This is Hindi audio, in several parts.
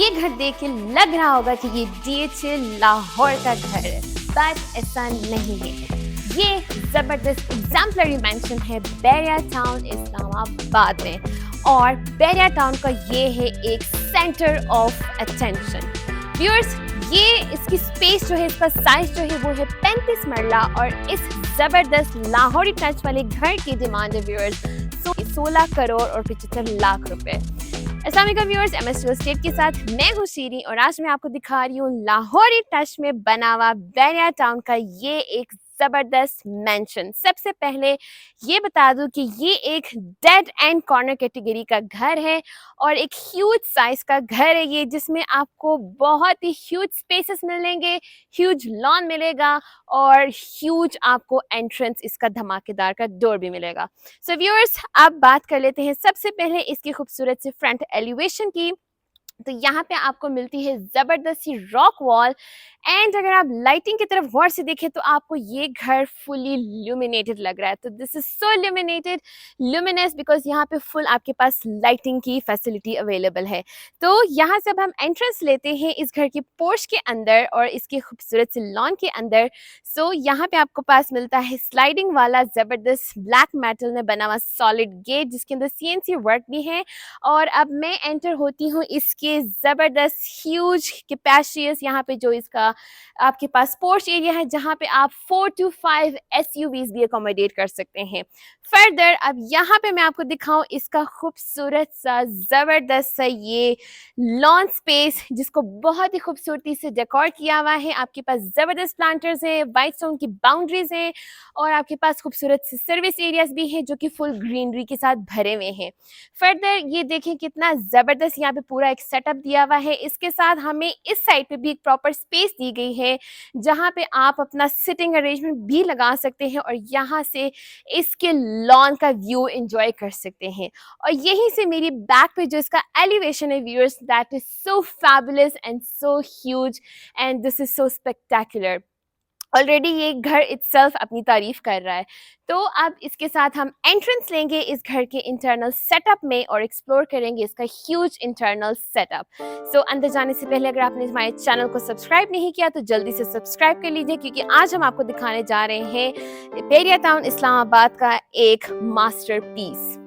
ये घर देख के लग रहा होगा कि ये DHL लाहौर का घर है, बट ऐसा नहीं है। ये जबरदस्त एग्जाम्पलरी मेंशन है बैरिया टाउन इस्लामाबाद में, और बैरिया टाउन का ये है एक सेंटर ऑफ अटेंशन। व्यूअर्स, ये इसकी स्पेस जो है, इसका साइज जो है वो है 35 मरला, और इस जबरदस्त लाहौरी टच वाले घर की डिमांड है व्यूअर्स 16 करोड़ और 75 लाख रुपए। अस्सलाम वालेकुम व्यूअर्स, MS रियल एस्टेट के साथ मैं हूँ शीरी, और आज मैं आपको दिखा रही हूँ लाहौरी टच में बना हुआ बैरिया टाउन का ये एक जबरदस्त मेंशन। सबसे पहले ये बता दूं कि ये एक डेड एंड कॉर्नर कैटेगरी का घर है और एक ह्यूज साइज का घर है ये, जिसमें आपको बहुत ही ह्यूज स्पेसेस मिलेंगे, ह्यूज लॉन मिलेगा और ह्यूज आपको एंट्रेंस इसका धमाकेदार का डोर भी मिलेगा। सो व्यूअर्स, अब बात कर लेते हैं सबसे पहले इसकी खूबसूरत सी फ्रंट एलिवेशन की। तो यहाँ पे आपको मिलती है जबरदस्त सी रॉक वॉल, एंड अगर आप लाइटिंग की तरफ गौर से देखें तो आपको ये घर फुली ल्यूमिनेटेड लग रहा है। तो this is so luminated, luminous, because यहाँ पे फुल आपके पास लाइटिंग की फैसिलिटी अवेलेबल है। तो यहाँ से अब हम एंट्रेंस लेते हैं इस घर की पोर्च के अंदर और इसके खूबसूरत से लॉन के अंदर। सो यहाँ पे आपको पास मिलता है स्लाइडिंग वाला जबरदस्त ब्लैक मेटल में बना हुआ सॉलिड गेट, जिसके अंदर CNC वर्क भी है। और अब मैं एंटर होती हूँ इसके जबरदस्त ह्यूज कैपेसियस, यहाँ पे जो इसका आपके पास पोर्च एरिया है, जहाँ पे आप 4 to 5 SUVs भी अकोमोडेट कर सकते हैं। फर्दर अब यहाँ पे मैं आपको दिखाऊं इसका खूबसूरत सा जबरदस्त सा ये लॉन स्पेस, जिसको बहुत ही खूबसूरती से डेकोर किया हुआ है। आपके पास जबरदस्त प्लांटर्स हैं, वाइट स्टोन की बाउंड्रीज हैं, और आपके पास खूबसूरत से सर्विस एरियाज भी हैं जो कि फुल ग्रीनरी के साथ भरे हुए हैं। फर्दर ये देखें कितना जबरदस्त यहाँ पे पूरा एक सेटअप दिया हुआ है। इसके साथ हमें इस साइड पे भी एक प्रॉपर स्पेस दी गई है, जहाँ पे आप अपना सिटिंग अरेंजमेंट भी लगा सकते हैं और यहाँ से इसके लॉन का व्यू एंजॉय कर सकते हैं। और यहीं से मेरी बैक पे जो इसका एलिवेशन है viewers, that is so fabulous and so huge and this is so spectacular. Already ये घर इटसेल्फ अपनी तारीफ कर रहा है। तो अब इसके साथ हम एंट्रेंस लेंगे इस घर के इंटरनल सेटअप में और एक्सप्लोर करेंगे इसका ह्यूज इंटरनल सेटअप। सो अंदर जाने से पहले अगर आपने हमारे चैनल को सब्सक्राइब नहीं किया तो जल्दी से सब्सक्राइब कर लीजिए, क्योंकि आज हम आपको दिखाने जा रहे हैं बैरिया टाउन इस्लामाबाद का एक मास्टरपीस।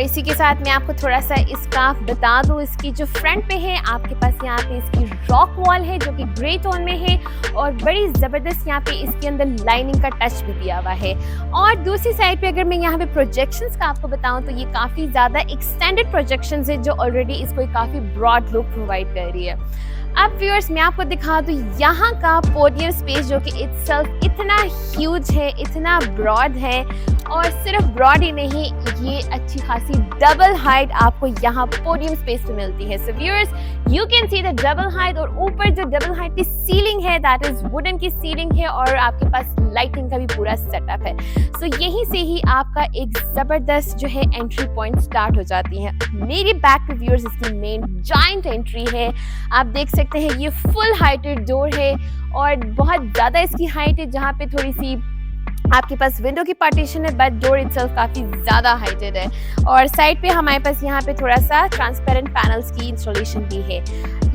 इसी के साथ मैं आपको थोड़ा सा इसका बता दूं, इसकी जो फ्रंट पे है आपके पास यहाँ पे इसकी रॉक वॉल है जो कि ग्रे टोन में है, और बड़ी ज़बरदस्त यहाँ पे इसके अंदर लाइनिंग का टच भी दिया हुआ है। और दूसरी साइड पे अगर मैं यहाँ पे प्रोजेक्शंस का आपको बताऊं तो ये काफ़ी ज़्यादा एक्सटेंडेड प्रोजेक्शंस है जो ऑलरेडी इसको काफ़ी ब्रॉड लुक प्रोवाइड कर रही है। अब व्यूअर्स, मैं आपको दिखा दूं यहाँ का पोडियम स्पेस जो कि इटसेल्फ इतना ह्यूज है, इतना ब्रॉड है, और सिर्फ ब्रॉड ही नहीं, ये अच्छी खासी डबल हाइट आपको यहाँ पोडियम स्पेस पे मिलती है। So viewers, you can see the double height, और ऊपर जो डबल हाइट की सीलिंग है दैट इज वुडन की सीलिंग है, और आपके पास लाइटिंग का भी पूरा सेटअप है। सो यहीं से ही आपका एक जबरदस्त जो है एंट्री पॉइंट स्टार्ट हो जाती है। मेरी बैक पे व्यूअर्स इसकी मेन जाइंट एंट्री है, आप देख सकते हैं ये फुल हाइटेड डोर है और बहुत ज़्यादा इसकी हाइट है, जहाँ पे थोड़ी सी आपके पास विंडो की पार्टीशन है, बट डोर इटसेल्फ काफ़ी ज़्यादा हाइटेड है। और साइड पे हमारे पास यहाँ पे थोड़ा सा ट्रांसपेरेंट पैनल्स की इंस्टॉलेशन भी है।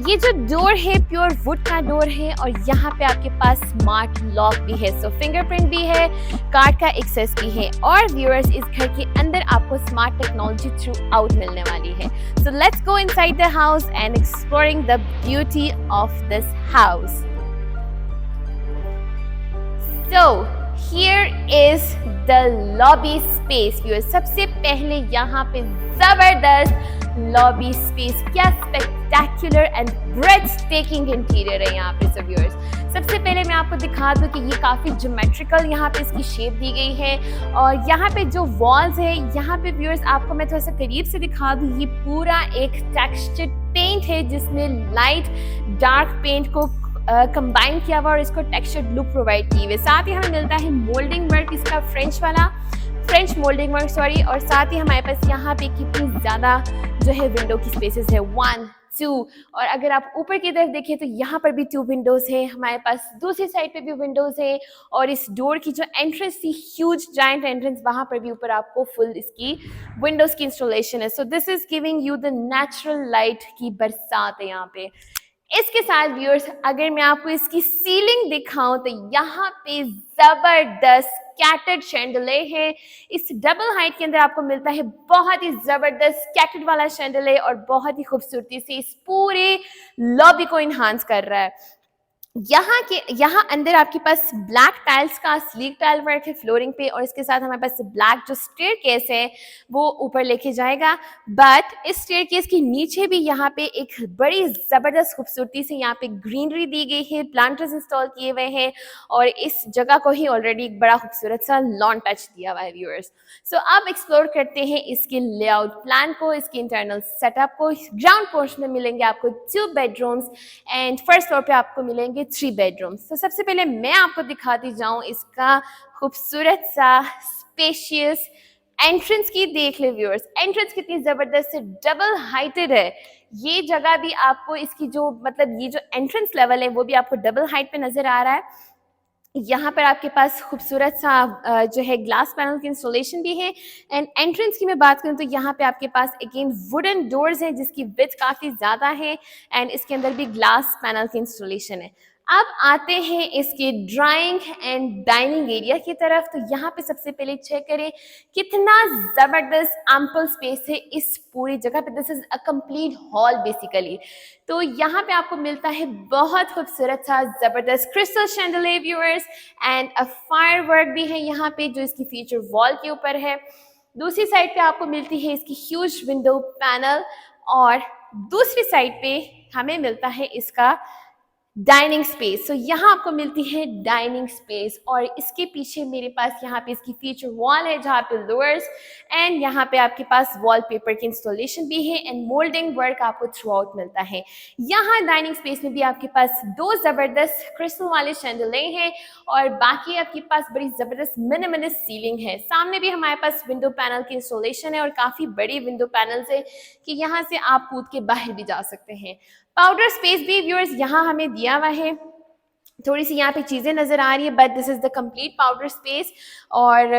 ये जो डोर है प्योर वुड का डोर है, और यहाँ पे आपके पास स्मार्ट लॉक भी है, सो फिंगरप्रिंट भी है, कार्ड का एक्सेस भी है। और व्यूअर्स, इस घर के अंदर आपको स्मार्ट टेक्नोलॉजी थ्रू आउट मिलने वाली है। So let's go inside the house and exploring the beauty of this house. So here is the lobby space. Viewers, सबसे पहले यहाँ पे जबरदस्त लॉबी स्पेस, क्या स्पेक्टेक्युलर एंड ब्रेथटेकिंग इंटीरियर है यहाँ पे व्यूअर्स। सबसे पहले मैं आपको दिखा दूं कि ये काफ़ी ज्योमेट्रिकल यहाँ पे इसकी शेप दी गई है और यहाँ पे जो वॉल्स है यहाँ पे व्यूअर्स आपको मैं थोड़ा सा करीब से दिखा दूं, ये पूरा एक टेक्सचर्ड पेंट है जिसमें लाइट डार्क पेंट को कंबाइन किया हुआ और इसको टेक्सचर्ड लुक प्रोवाइड की हुई। साथ ही हमें मिलता है मोल्डिंग वर्क, इसका फ्रेंच मोल्डिंग वर्क सॉरी, और साथ ही हमारे पास यहाँ पे कितनी ज़्यादा जो है विंडो की स्पेसेस है, 1 2, और अगर आप ऊपर की तरफ देखें तो यहाँ पर भी 2 विंडोज है हमारे पास, दूसरी साइड पे भी विंडोज है और इस डोर की जो एंट्रेंस थी ह्यूज जायंट एंट्रेंस, वहां पर भी ऊपर आपको फुल इसकी विंडोज की इंस्टॉलेशन है। So this is giving you the natural light की बरसात है यहाँ पे। इसके साथ व्यूअर्स अगर मैं आपको इसकी सीलिंग दिखाऊं तो यहाँ पे जबरदस्त स्कैटर्ड शैंडले है। इस डबल हाइट के अंदर आपको मिलता है बहुत ही जबरदस्त स्कैटर्ड वाला शैंडले और बहुत ही खूबसूरती से इस पूरे लॉबी को इन्हांस कर रहा है। यहाँ अंदर आपके पास ब्लैक टाइल्स का स्लीक टाइल वर्क है फ्लोरिंग पे और इसके साथ हमारे पास ब्लैक जो स्टेयरकेस है वो ऊपर लेके जाएगा। बट इस स्टेयरकेस के नीचे भी यहाँ पे एक बड़ी जबरदस्त खूबसूरती से यहाँ पे ग्रीनरी दी गई है, प्लांटर्स इंस्टॉल किए हुए हैं और इस जगह को ही ऑलरेडी एक बड़ा खूबसूरत सा लॉन टच दिया हुआ है व्यूअर्स। सो अब एक्सप्लोर करते हैं इसके लेआउट प्लान को, इसके इंटरनल सेटअप को। ग्राउंड पोर्शन में मिलेंगे आपको 2 बेडरूम्स एंड फर्स्ट फ्लोर पे आपको मिलेंगे 3 बेडरूम्स। तो सबसे पहले मैं आपको दिखाती जाऊं इसका खूबसूरत सा स्पेशियस एंट्रेंस की देख ले व्यूअर्स। एंट्रेंस कितनी जबरदस्त है, डबल हाइटेड है। ये जगह भी आपको इसकी जो मतलब ये जो एंट्रेंस लेवल है वो भी आपको डबल हाइट पे नजर आ रहा है। यहाँ पर आपके पास खूबसूरत सा जो है ग्लास पैनल की इंस्टॉलेशन भी है। एंड एंट्रेंस की मैं बात करूँ तो यहाँ पे आपके पास अगेन वुडन डोर्स हैं जिसकी विड्थ काफ़ी ज़्यादा है एंड इसके अंदर भी ग्लास पैनल की इंस्टॉलेशन है। अब आते हैं इसके ड्राइंग एंड डाइनिंग एरिया की तरफ। तो यहाँ पे सबसे पहले चेक करें कितना जबरदस्त एम्पल स्पेस है इस पूरी जगह पे। This is a complete hall basically. तो यहाँ पे आपको मिलता है बहुत खूबसूरत सा जबरदस्त crystal chandelier viewers and a fire work भी है यहाँ पे जो इसकी फीचर वॉल के ऊपर है। दूसरी साइड पे आपको मिलती है इसकी ह्यूज विंडो पैनल और दूसरी साइड पे हमें मिलता है इसका डाइनिंग स्पेस। तो यहाँ आपको मिलती है डाइनिंग स्पेस और इसके पीछे मेरे पास यहाँ पे इसकी फीचर वॉल है जहाँ पे लोअर्स एंड यहाँ पे आपके पास वॉलपेपर की इंस्टॉलेशन भी है एंड मोल्डिंग वर्क आपको थ्रू आउट मिलता है। यहाँ डाइनिंग स्पेस में भी आपके पास 2 जबरदस्त क्रिस्टल वाले शैंडले हैं और बाकी आपके पास बड़ी जबरदस्त मिनिमलिस्ट सीलिंग है। सामने भी हमारे पास विंडो पैनल की इंस्टॉलेशन है और काफी बड़ी विंडो पैनल्स है कि यहाँ से आप कूद के बाहर भी जा सकते हैं। पाउडर स्पेस भी व्यूअर्स यहाँ हमें दिया हुआ है। थोड़ी सी यहाँ पे चीज़ें नज़र आ रही है but this is the complete powder space और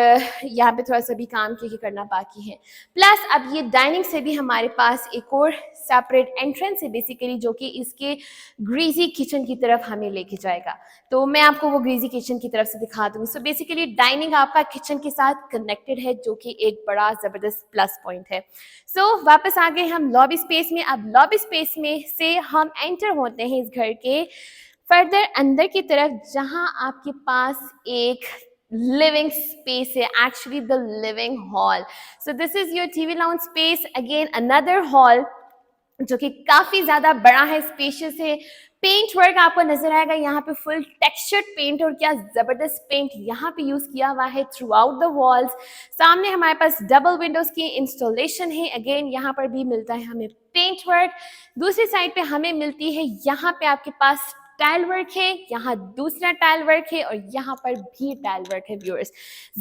यहाँ पे थोड़ा सा भी काम करना बाकी है। प्लस अब ये डाइनिंग से भी हमारे पास एक और सेपरेट एंट्रेंस है बेसिकली जो कि इसके ग्रीजी किचन की तरफ हमें लेके जाएगा। तो मैं आपको वो ग्रीजी किचन की तरफ से दिखा दूँगी। सो बेसिकली डाइनिंग आपका किचन के साथ कनेक्टेड है जो कि एक बड़ा ज़बरदस्त प्लस पॉइंट है। सो वापस आ गए हम लॉबी स्पेस में। अब लॉबी स्पेस में से हम एंटर होते हैं इस घर के फर्दर अंदर की तरफ जहां आपके पास एक लिविंग स्पेस है, actually the living hall. So this is your TV lounge space, again another hall जो कि काफी ज्यादा बड़ा है, स्पेशियस है। पेंट वर्क आपको नजर आएगा यहाँ पे फुल टेक्सचर्ड पेंट और क्या जबरदस्त पेंट यहाँ पे यूज किया हुआ है थ्रू आउट द वॉल्स। सामने हमारे पास डबल विंडोज की इंस्टॉलेशन है, अगेन यहाँ पर भी मिलता है हमें पेंट वर्क। दूसरी साइड पे हमें मिलती है यहाँ पे आपके पास टाइल वर्क है, यहाँ दूसरा टाइल वर्क है और यहाँ पर भी टाइल वर्क है व्यूअर्स।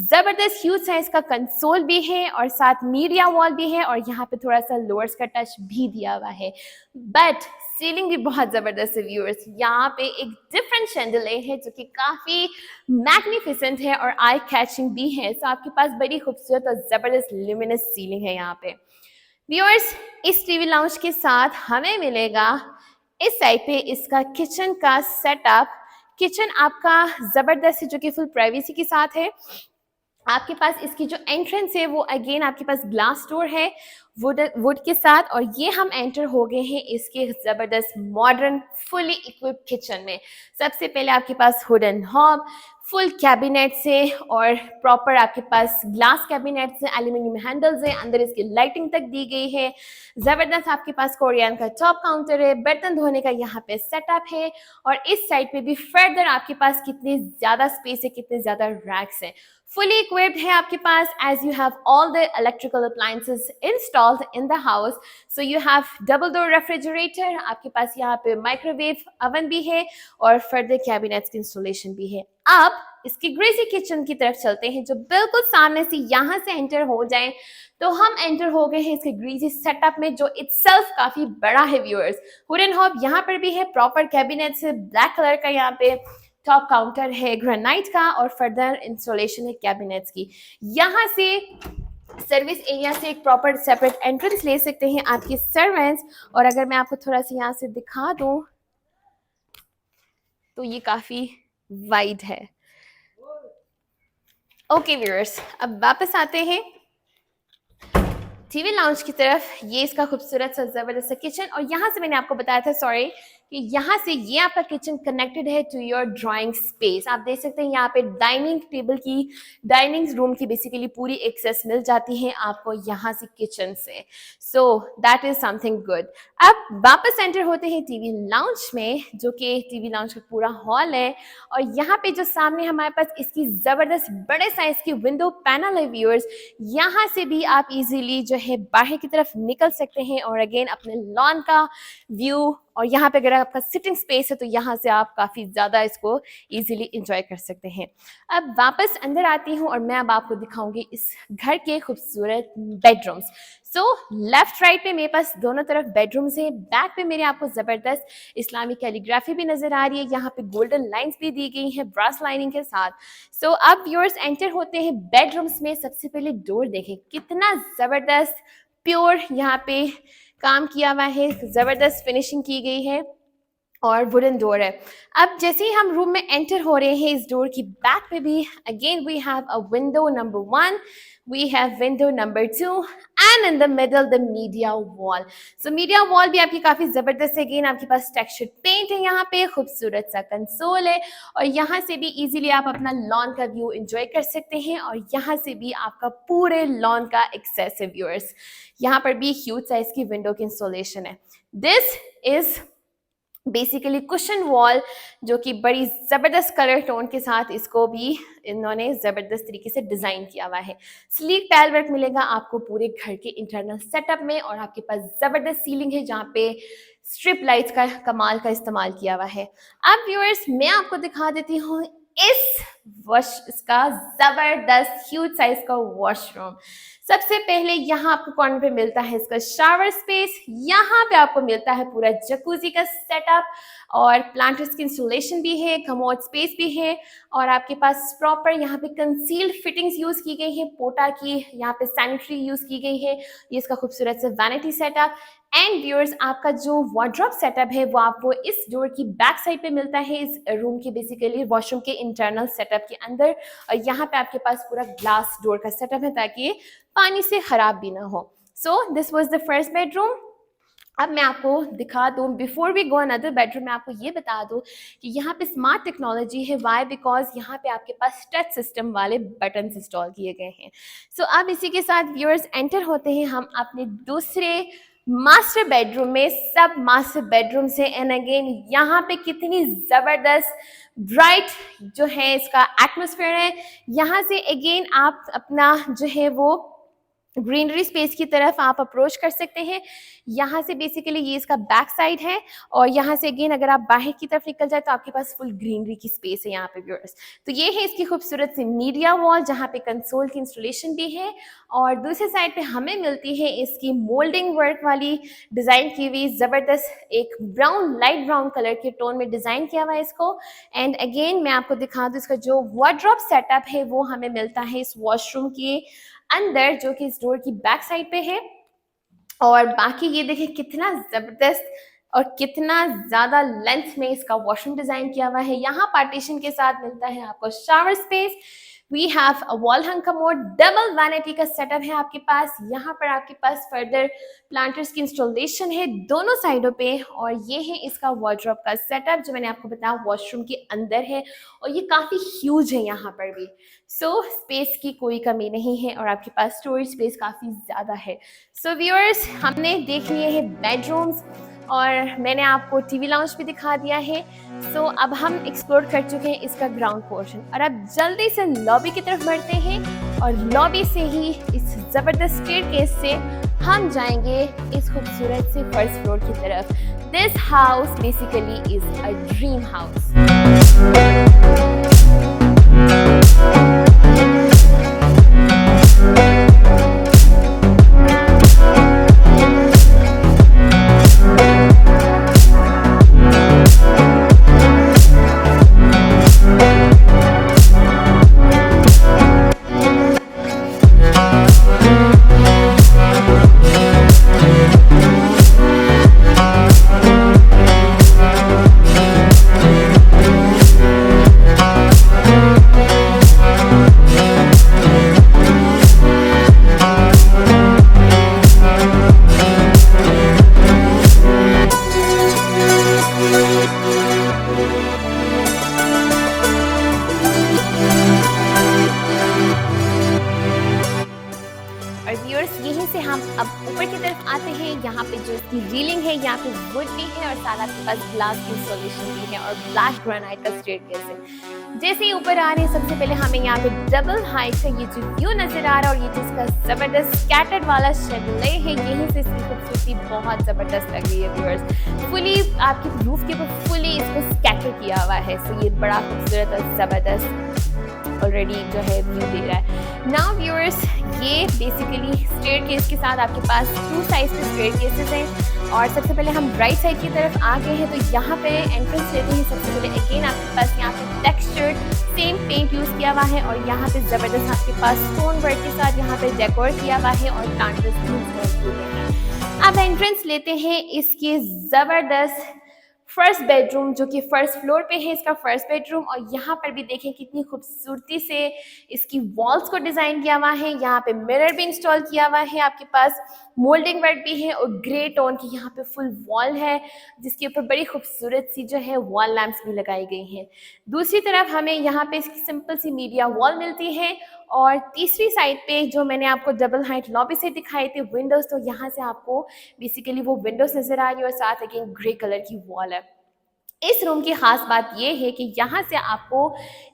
जबरदस्त ह्यूज साइज का कंसोल भी है और साथ मीडिया वॉल भी है और यहाँ पे थोड़ा सा लोअर्स का टच भी दिया हुआ है। बट सीलिंग भी बहुत जबरदस्त है व्यूअर्स। यहाँ पे एक डिफरेंट शैंडलियर है जो कि काफी मैग्निफिसेंट है और आई कैचिंग भी है। तो आपके पास बड़ी खूबसूरत और जबरदस्त ल्यूमिनस सीलिंग है यहाँ पे व्यूअर्स। इस टीवी लाउंज के साथ हमें मिलेगा इस साइड पे इसका किचन का सेटअप। किचन आपका जबरदस्त है जो कि फुल प्राइवेसी के साथ है। आपके पास इसकी जो एंट्रेंस है वो अगेन आपके पास ग्लास डोर है वुड के साथ और ये हम एंटर हो गए हैं इसके जबरदस्त मॉडर्न फुली इक्विप्ड किचन में। सबसे पहले आपके पास वुडन हॉब, फुल कैबिनेट्स हैं और प्रॉपर आपके पास ग्लास कैबिनेट्स हैं, एल्यूमिनियम हैंडल्स हैं, अंदर इसकी लाइटिंग तक दी गई है। जबरदस्त आपके पास कोरियन का टॉप काउंटर है, बर्तन धोने का यहाँ पे सेटअप है और इस साइड पे भी फर्दर आपके पास कितनी ज्यादा स्पेस है, कितने ज्यादा रैक्स हैं। fully equipped है आपके पास as you have all the electrical appliances installed in the house. So you have double door refrigerator, आपके पास यहाँ पे माइक्रोवेव ओवन भी है और फर्दर कैबिनेट्स की इंस्टॉलेशन भी है। अब इसकी ग्रेसी किचन की तरफ चलते हैं जो बिल्कुल सामने से यहाँ से एंटर हो जाए तो हम एंटर हो गए हैं इसके ग्रीसी सेटअप में जो इटसेल्फ काफी बड़ा है व्यूअर्स। हुड एंड हॉब यहाँ पर भी है, प्रॉपर कैबिनेट्स है, ब्लैक कलर का यहाँ पे टॉप काउंटर है ग्रेनाइट का और फर्दर इंस्टॉलेशन है कैबिनेट्स की। यहाँ से सर्विस एरिया से एक प्रॉपर सेपरेट एंट्रेंस ले सकते हैं आपके सर्वेंट्स। और अगर मैं आपको थोड़ा सा यहाँ से दिखा दूं तो ये काफी वाइड है। ओके व्यूअर्स, अब वापस आते हैं टीवी लाउंज की तरफ। ये इसका खूबसूरत सा जबरदस्त किचन और यहाँ से मैंने आपको बताया था सॉरी कि यहाँ से ये आपका किचन कनेक्टेड है टू योर ड्राइंग स्पेस। आप देख सकते हैं यहाँ पे डाइनिंग टेबल की, डाइनिंग रूम की बेसिकली पूरी एक्सेस मिल जाती है आपको यहाँ से किचन से। So that is something good. अब वापस एंटर होते हैं टीवी लाउंज में जो कि टीवी लाउंज का पूरा हॉल है और यहाँ पे जो सामने हमारे पास इसकी जबरदस्त बड़े साइज की विंडो पैनल है व्यूअर्स। यहाँ से भी आप इजीली जो है बाहर की तरफ निकल सकते हैं और अगेन अपने लॉन का व्यू, और यहाँ पे अगर आपका सिटिंग स्पेस है तो यहाँ से आप काफ़ी ज़्यादा इसको इजीली एंजॉय कर सकते हैं। अब वापस अंदर आती हूँ और मैं अब आपको दिखाऊंगी इस घर के खूबसूरत बेडरूम्स। सो लेफ्ट राइट पे मेरे पास दोनों तरफ बेडरूम्स हैं। बैक पे मेरे आपको ज़बरदस्त इस्लामिक कैलीग्राफी भी नज़र आ रही है, यहाँ पे गोल्डन लाइंस भी दी गई हैं ब्रास लाइनिंग के साथ। सो अब व्यूअर्स एंटर होते हैं बेडरूम्स में। सबसे पहले डोर देखें, कितना ज़बरदस्त प्योर यहाँ पे काम किया हुआ है, जबरदस्त फिनिशिंग की गई है और वुडन डोर है। अब जैसे ही हम रूम में एंटर हो रहे हैं इस डोर की बैक पे भी again we have a window number 1, we have window number 2 and in the middle the media wall. So media wall भी आपकी काफी जबरदस्त है। अगेन आपके पास टेक्सचर्ड पेंट है, यहाँ पे खूबसूरत सा कंसोल है और यहाँ से भी इजीली आप अपना लॉन का व्यू एंजॉय कर सकते हैं और यहाँ से भी आपका पूरे लॉन का एक्सेस है व्यूअर्स। यहाँ पर भी ह्यूज साइज की विंडो की इंस्टॉलेशन है। This is basically cushion wall जो कि बड़ी ज़बरदस्त कलर टोन के साथ इसको भी इन्होंने ज़बरदस्त तरीके से डिज़ाइन किया हुआ है। स्लीक पैल वर्क मिलेगा आपको पूरे घर के इंटरनल सेटअप में और आपके पास ज़बरदस्त सीलिंग है जहाँ पे स्ट्रिप लाइट्स का कमाल का इस्तेमाल किया हुआ है। अब व्यूअर्स मैं आपको दिखा देती हूँ इसका ज़बरदस्त ह्यूज साइज का वॉशरूम। सबसे पहले यहाँ आपको कॉर्नर पे मिलता है इसका शावर स्पेस, यहाँ पे आपको मिलता है पूरा जकूजी का सेटअप और प्लांटर्स की इंस्टॉलेशन भी है, कमोड स्पेस भी है और आपके पास प्रॉपर यहाँ पे कंसील्ड फिटिंग्स यूज की गई है, पोटा की यहाँ पे सैनिटरी यूज की गई है। ये इसका खूबसूरत से वैनिटी सेटअप एंड व्यूअर्स आपका जो वार्डरोब सेटअप है वो आपको इस डोर की बैक साइड पे मिलता है, इस रूम के बेसिकली वॉशरूम के इंटरनल सेटअप के अंदर। और यहाँ पे आपके पास पूरा ग्लास डोर का सेटअप है ताकि पानी से खराब भी ना हो। So this was the first bedroom. अब मैं आपको दिखा दूँ, before we go another bedroom मैं आपको ये बता दूँ कि यहाँ पे स्मार्ट टेक्नोलॉजी है। वाई? बिकॉज यहाँ पे आपके पास टच सिस्टम वाले बटन इंस्टॉल किए गए हैं। सो अब इसी के साथ व्यूअर्स एंटर होते हैं हम अपने दूसरे मास्टर बेडरूम में। सब मास्टर बेडरूम से एंड अगेन यहाँ पे कितनी ज़बरदस्त ब्राइट जो है इसका एटमॉस्फेयर है। यहाँ से अगेन आप अपना जो है वो ग्रीनरी स्पेस की तरफ आप अप्रोच कर सकते हैं। यहाँ से बेसिकली ये इसका बैक साइड है और यहाँ से अगेन अगर आप बाहर की तरफ निकल जाए तो आपके पास फुल ग्रीनरी की स्पेस है यहाँ पे व्यूअर्स। तो ये है इसकी खूबसूरत सी मीडिया वॉल जहाँ पे कंसोल की इंस्टॉलेशन भी है और दूसरी साइड पे हमें मिलती है इसकी मोल्डिंग वर्क वाली डिज़ाइन की हुई ज़बरदस्त एक ब्राउन लाइट ब्राउन कलर के टोन में डिज़ाइन किया हुआ है इसको। एंड अगेन मैं आपको दिखा दूँ इसका जो वार्डरोब सेटअप है वो हमें मिलता है इस वॉशरूम के अंदर जो कि इस डोर की बैक साइड पे है। और बाकी ये देखें कितना जबरदस्त और कितना ज़्यादा लेंथ में इसका वॉशरूम डिज़ाइन किया हुआ है। यहाँ पार्टीशन के साथ मिलता है आपको shower space. We have a wall hang commode, double vanity का सेटअप है आपके पास। यहाँ पर आपके पास फर्दर प्लांटर्स की इंस्टॉलेशन है दोनों साइडों पे, और ये है इसका वार्डरोब का सेटअप जो मैंने आपको बताया वॉशरूम के अंदर है, और ये काफ़ी ह्यूज है यहाँ पर भी। सो स्पेस की कोई कमी नहीं है और आपके पास स्टोरेज स्पेस काफ़ी ज़्यादा है। सो व्यूअर्स, हमने देख लिए हैं बेडरूम्स और मैंने आपको टीवी लाउंज भी दिखा दिया है। सो अब हम एक्सप्लोर कर चुके हैं इसका ग्राउंड पोर्शन, और अब जल्दी से लॉबी की तरफ बढ़ते हैं, और लॉबी से ही इस ज़बरदस्त स्टेयरकेस से हम जाएंगे इस खूबसूरत से फर्स्ट फ्लोर की तरफ। This house basically is a dream house. यहीं से हम अब ऊपर की तरफ आते हैं। यहाँ पे जो इसकी रीलिंग है, यहाँ पे वुड भी है और साथ आपके पास ग्लास की इंस्टॉलेशन भी है और ब्लैक ग्रेनाइट का स्टेयरकेस है। जैसे ही ऊपर आ रहे हैं, सबसे पहले हमें यहाँ पे डबल हाइट का ये जो व्यू नजर आ रहा है, और ये जिसका जबरदस्त स्कैटर्ड वाला शेडले है, यहीं से इसकी खूबसूरती बहुत जबरदस्त लग रही है व्यूअर्स। फुली आपके रूफ के ऊपर फुली इसको स्कैटर किया हुआ है, सो ये बड़ा खूबसूरत और जबरदस्त ऑलरेडी जो है व्यू दे रहा है। नाउ व्यूअर्स, ये बेसिकली स्टेयरकेस के साथ आपके पास 2 साइज के स्टेयरकेसेस हैं, और सबसे पहले हम राइट साइड की तरफ आ गए हैं। तो यहाँ पे एंट्रेंस लेते ही सबसे पहले अगेन आपके पास यहाँ पे टेक्सचर्ड सेम पेंट यूज किया हुआ है, और यहाँ पे जबरदस्त आपके पास स्टोन वर्क के साथ यहाँ पे डेकोर किया हुआ है और प्लांटर्स मौजूद हैं। अब एंट्रेंस लेते हैं इसके जबरदस्त फर्स्ट बेडरूम, जो कि फर्स्ट फ्लोर पे है इसका फर्स्ट बेडरूम, और यहाँ पर भी देखें कितनी खूबसूरती से इसकी वॉल्स को डिजाइन किया हुआ है। यहाँ पे मिरर भी इंस्टॉल किया हुआ है, आपके पास मोल्डिंग वर्क भी है, और ग्रे टोन की यहाँ पे फुल वॉल है जिसके ऊपर बड़ी खूबसूरत सी जो है वॉल लैंप्स भी लगाई गई हैं। दूसरी तरफ हमें यहाँ पे इसकी सिंपल सी मीडिया वॉल मिलती है, और तीसरी साइड पे जो मैंने आपको डबल हाइट लॉबी से दिखाए थे विंडोज, तो यहाँ से आपको बेसिकली वो विंडोज नजर आ रही है और साथ अगेन ग्रे कलर की वॉल है। इस रूम की खास बात यह है कि यहाँ से आपको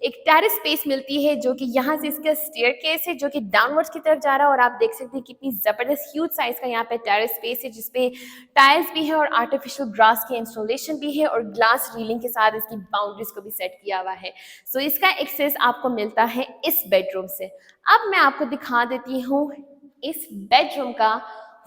एक टेरेस स्पेस मिलती है, जो कि यहाँ से इसका स्टेयरकेस है जो कि डाउनवर्ड्स की तरफ जा रहा है, और आप देख सकते हैं कितनी जबरदस्त ह्यूज साइज का यहाँ पे टेरेस स्पेस है, जिसपे टाइल्स भी है और आर्टिफिशियल ग्रास की इंस्टॉलेशन भी है, और ग्लास रीलिंग के साथ इसकी बाउंड्रीज को भी सेट किया हुआ है। सो इसका एक्सेस आपको मिलता है इस बेडरूम से। अब मैं आपको दिखा देती हूँ इस बेडरूम का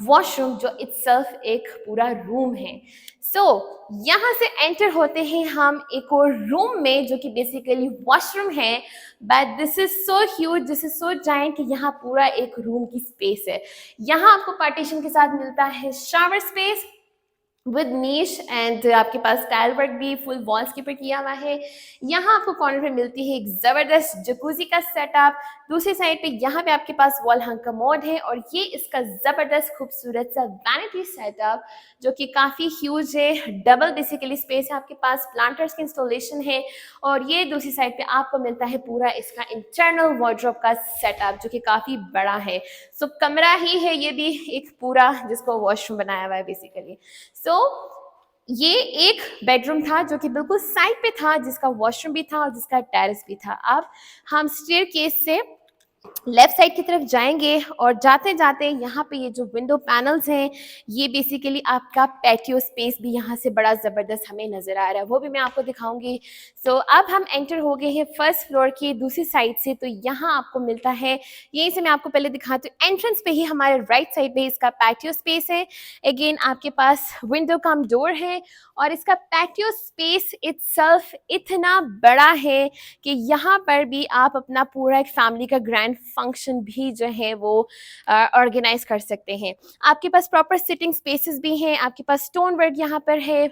वॉशरूम, जो इटसेल्फ एक पूरा रूम है। सो यहाँ से एंटर होते हैं हम एक और रूम में, जो कि बेसिकली वॉशरूम है, but this is so huge, this is so giant कि यहाँ पूरा एक रूम की स्पेस है। यहाँ आपको पार्टीशन के साथ मिलता है shower space with niche, and आपके पास टाइल वर्क भी फुल वॉल्स के ऊपर किया हुआ है। यहाँ आपको कॉर्नर पे मिलती है एक जबरदस्त जकूजी का सेटअप। दूसरी साइड पे यहाँ पे आपके पास वॉल हंग कमोड है, और ये इसका जबरदस्त खूबसूरत सा वैनिटी सेटअप जो कि काफ़ी ह्यूज है। डबल बेसिकली स्पेस है, आपके पास प्लांटर्स की इंस्टॉलेशन है, और ये दूसरी साइड पे आपको मिलता है पूरा इसका इंटरनल वार्डरोब का सेटअप जो कि काफ़ी बड़ा है। सो कमरा ही है ये भी एक पूरा, जिसको वॉशरूम बनाया हुआ है बेसिकली। सो ये एक बेडरूम था जो कि बिल्कुल साइड पे था, जिसका वॉशरूम भी था और जिसका टेरेस भी था। अब हम स्टेयरकेस से लेफ्ट साइड की तरफ जाएंगे, और जाते जाते यहाँ पे ये जो विंडो पैनल्स हैं, ये बेसिकली आपका पैटियो स्पेस भी यहाँ से बड़ा ज़बरदस्त हमें नज़र आ रहा है, वो भी मैं आपको दिखाऊंगी। सो अब हम एंटर हो गए हैं फर्स्ट फ्लोर की दूसरी साइड से। तो यहाँ आपको मिलता है, यहीं से मैं आपको पहले दिखाती हूँ, एंट्रेंस पे ही हमारे राइट साइड पे इसका पैटियो स्पेस है। अगेन आपके पास विंडो कम डोर है, और इसका पैटियो स्पेस इटसेल्फ इतना बड़ा है कि यहाँ पर भी आप अपना पूरा एक फैमिली का ग्रैंड फंक्शन भी जो है वो ऑर्गेनाइज कर सकते हैं। आपके पास प्रॉपर सिटिंग स्पेसेस भी हैं, आपके पास स्टोन वर्क यहाँ पर है,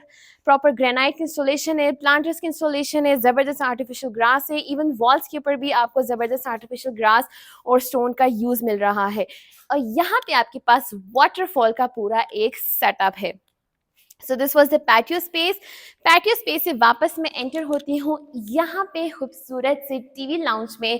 प्रॉपर ग्रेनाइट की इंस्टॉलेशन है, प्लांटर्स की इंस्टॉलेशन है, ज़बरदस्त आर्टिफिशियल ग्रास है, इवन वॉल्स के ऊपर भी आपको ज़बरदस्त आर्टिफिशियल ग्रास और स्टोन का यूज़ मिल रहा है। और यहाँ पे आपके पास वाटरफॉल का पूरा एक सेटअप है। So this was the patio space. Patio space से वापस मैं एंटर होती हूँ यहाँ पे खूबसूरत से टीवी लाउंज में।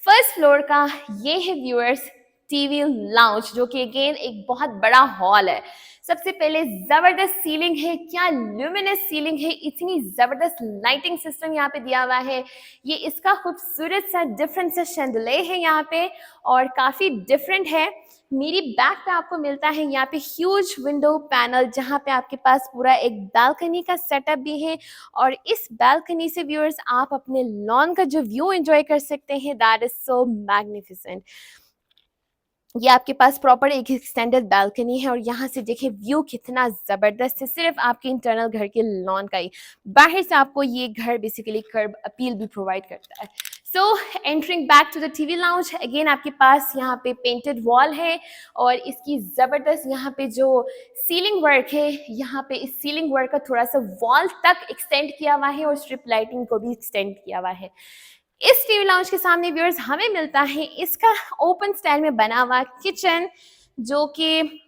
फर्स्ट फ्लोर का ये है व्यूअर्स टीवी लाउंज, जो कि अगेन एक बहुत बड़ा हॉल है। सबसे पहले जबरदस्त सीलिंग है, क्या ल्यूमिनस सीलिंग है, इतनी जबरदस्त लाइटिंग सिस्टम यहाँ पे दिया हुआ है। ये इसका खूबसूरत सा डिफरेंट सा शैंडले है यहाँ पे और काफी डिफरेंट है। मेरी बैक पे आपको मिलता है यहाँ पे ह्यूज विंडो पैनल, जहाँ पे आपके पास पूरा एक बालकनी का सेटअप भी है और इस बालकनी से व्यूअर्स आप अपने लॉन का जो व्यू एंजॉय कर सकते हैं, दैट इज सो मैग्निफिसेंट। ये आपके पास प्रॉपर एक एक्सटेंडेड बालकनी है और यहाँ से देखिए व्यू कितना ज़बरदस्त है, सिर्फ आपके इंटरनल घर के लॉन का ही। बाहर से आपको ये घर बेसिकली कर्ब अपील भी प्रोवाइड करता है। So entering back to the TV lounge, again आपके पास यहाँ पे पेंटेड वॉल है और इसकी ज़बरदस्त यहाँ पे जो सीलिंग वर्क है, यहाँ पे इस सीलिंग वर्क का थोड़ा सा वॉल तक एक्सटेंड किया हुआ है और स्ट्रिप लाइटिंग को भी एक्सटेंड किया हुआ है। इस टीवी लाउंज के सामने व्यूअर्स हमें मिलता है इसका ओपन स्टाइल में बना हुआ किचन, जो कि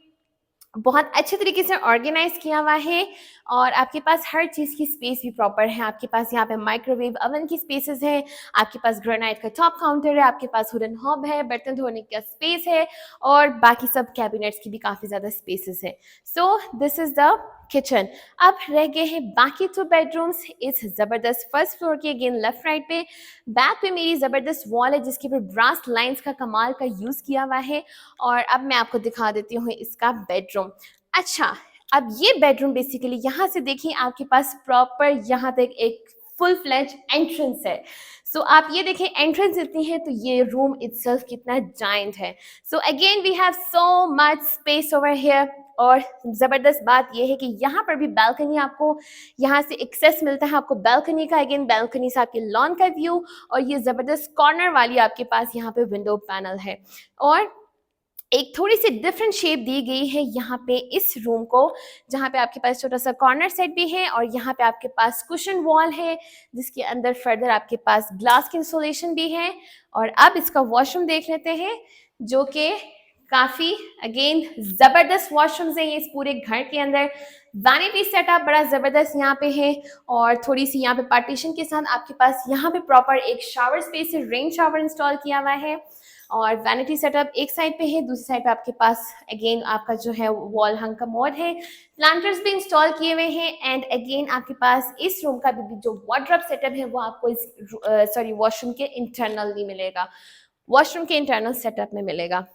बहुत अच्छे तरीके से ऑर्गेनाइज किया हुआ है और आपके पास हर चीज़ की स्पेस भी प्रॉपर है। आपके पास यहाँ पे माइक्रोवेव ओवन की स्पेसेस है, आपके पास ग्रेनाइट का टॉप काउंटर है, आपके पास वुडन हॉब है, बर्तन धोने का स्पेस है और बाकी सब कैबिनेट्स की भी काफ़ी ज़्यादा स्पेसेस है। So this is the kitchen. अब रह गए हैं बाकी 2 बेडरूम्स इस ज़बरदस्त फर्स्ट फ्लोर के। अगेन लेफ्ट राइट पे बैक पे मेरी ज़बरदस्त वॉल है जिसके ऊपर ब्रास लाइंस का कमाल का यूज़ किया हुआ है और अब मैं आपको दिखा देती हूँ इसका बेडरूम। अच्छा, अब ये बेडरूम बेसिकली यहाँ से देखिए आपके पास प्रॉपर यहाँ तक एक फुल फ्लैज एंट्रेंस है। सो आप ये देखें एंट्रेंस इतनी है तो ये रूम इटसेल्फ कितना जायंट है। So again we have so much space over here और ज़बरदस्त बात यह है कि यहाँ पर भी बालकनी आपको यहाँ से एक्सेस मिलता है आपको बालकनी का। अगेन बालकनी से आपके लॉन का व्यू और ये ज़बरदस्त कॉर्नर वाली आपके पास यहाँ पे विंडो पैनल है और एक थोड़ी सी डिफरेंट शेप दी गई है यहाँ पे इस रूम को, जहाँ पे आपके पास छोटा सा कॉर्नर सेट भी है और यहाँ पे आपके पास कुशन वॉल है जिसके अंदर फर्दर आपके पास ग्लास की इंस्टॉलेशन भी है। और अब इसका वॉशरूम देख लेते हैं जो कि काफ़ी अगेन ज़बरदस्त वॉशरूम्स हैं ये इस पूरे घर के अंदर। वैनिटी सेटअप बड़ा ज़बरदस्त यहाँ पे है और थोड़ी सी यहाँ पे पार्टीशन के साथ आपके पास यहाँ पे प्रॉपर एक शावर स्पेस है, रेन शावर इंस्टॉल किया हुआ है और वैनिटी सेटअप एक साइड पे है, दूसरी साइड पे आपके पास अगेन आपका जो है वॉल हंग का मोड है, प्लांटर्स भी इंस्टॉल किए हुए हैं एंड अगेन आपके पास इस रूम का भी जो वार्डरोब सेटअप है वो आपको इस वॉशरूम के इंटरनली मिलेगा, वॉशरूम के इंटरनल सेटअप में मिलेगा।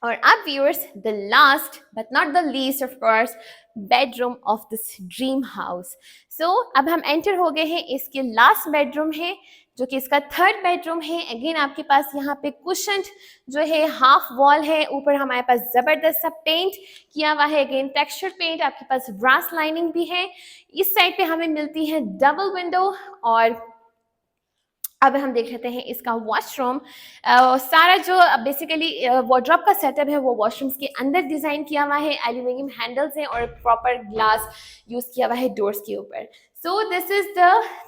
और अब viewers the last but not the least of course bedroom of this dream house. So अब हम एंटर हो गए हैं इसके लास्ट बेडरूम है जो कि इसका थर्ड बेडरूम है। अगेन आपके पास यहाँ पे कुशन जो है हाफ वॉल है, ऊपर हमारे पास जबरदस्त सा पेंट किया हुआ है, अगेन टेक्सचर पेंट, आपके पास ब्रास लाइनिंग भी है। इस साइड पे हमें मिलती है डबल विंडो और अब हम देख लेते हैं इसका वॉशरूम। सारा जो बेसिकली वार्डरोब का सेटअप है वो वॉशरूम्स के अंदर डिजाइन किया हुआ है, एल्यूमिनियम हैंडल्स हैं और प्रॉपर ग्लास यूज किया हुआ है डोर्स के ऊपर। So this is the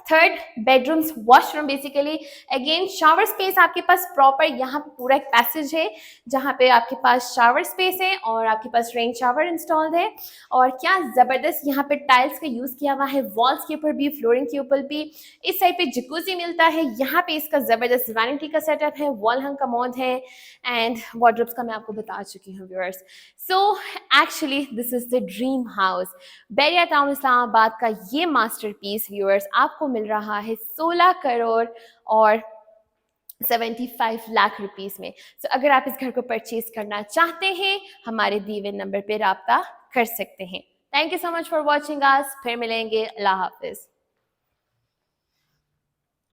third bedrooms washroom basically. Again shower space आपके पास प्रॉपर यहाँ पे पूरा एक पैसेज है जहाँ पे आपके पास शावर स्पेस है और आपके पास रेन शावर इंस्टॉल्ड है और क्या जबरदस्त यहाँ पे टाइल्स का यूज किया हुआ है, वॉल्स के ऊपर भी, फ्लोरिंग के ऊपर भी। इस साइड पे जकूजी मिलता है, यहाँ पे इसका जबरदस्त वैनिटी का सेटअप है, वॉल हंग कमोड है एंड वार्डरोब्स का मैं आपको बता चुकी हूँ viewers. So actually this is the dream house. Bahria town Islamabad का ये मास्टरपीस व्यूअर्स आपको मिल रहा है 16 करोड़ और 75 लाख रुपीस में। सो अगर आप इस घर को परचेज करना चाहते हैं हमारे दिए हुए नंबर पे राब्ता कर सकते हैं। Thank you so much for watching us. फिर मिलेंगे। अल्लाह हाफिज।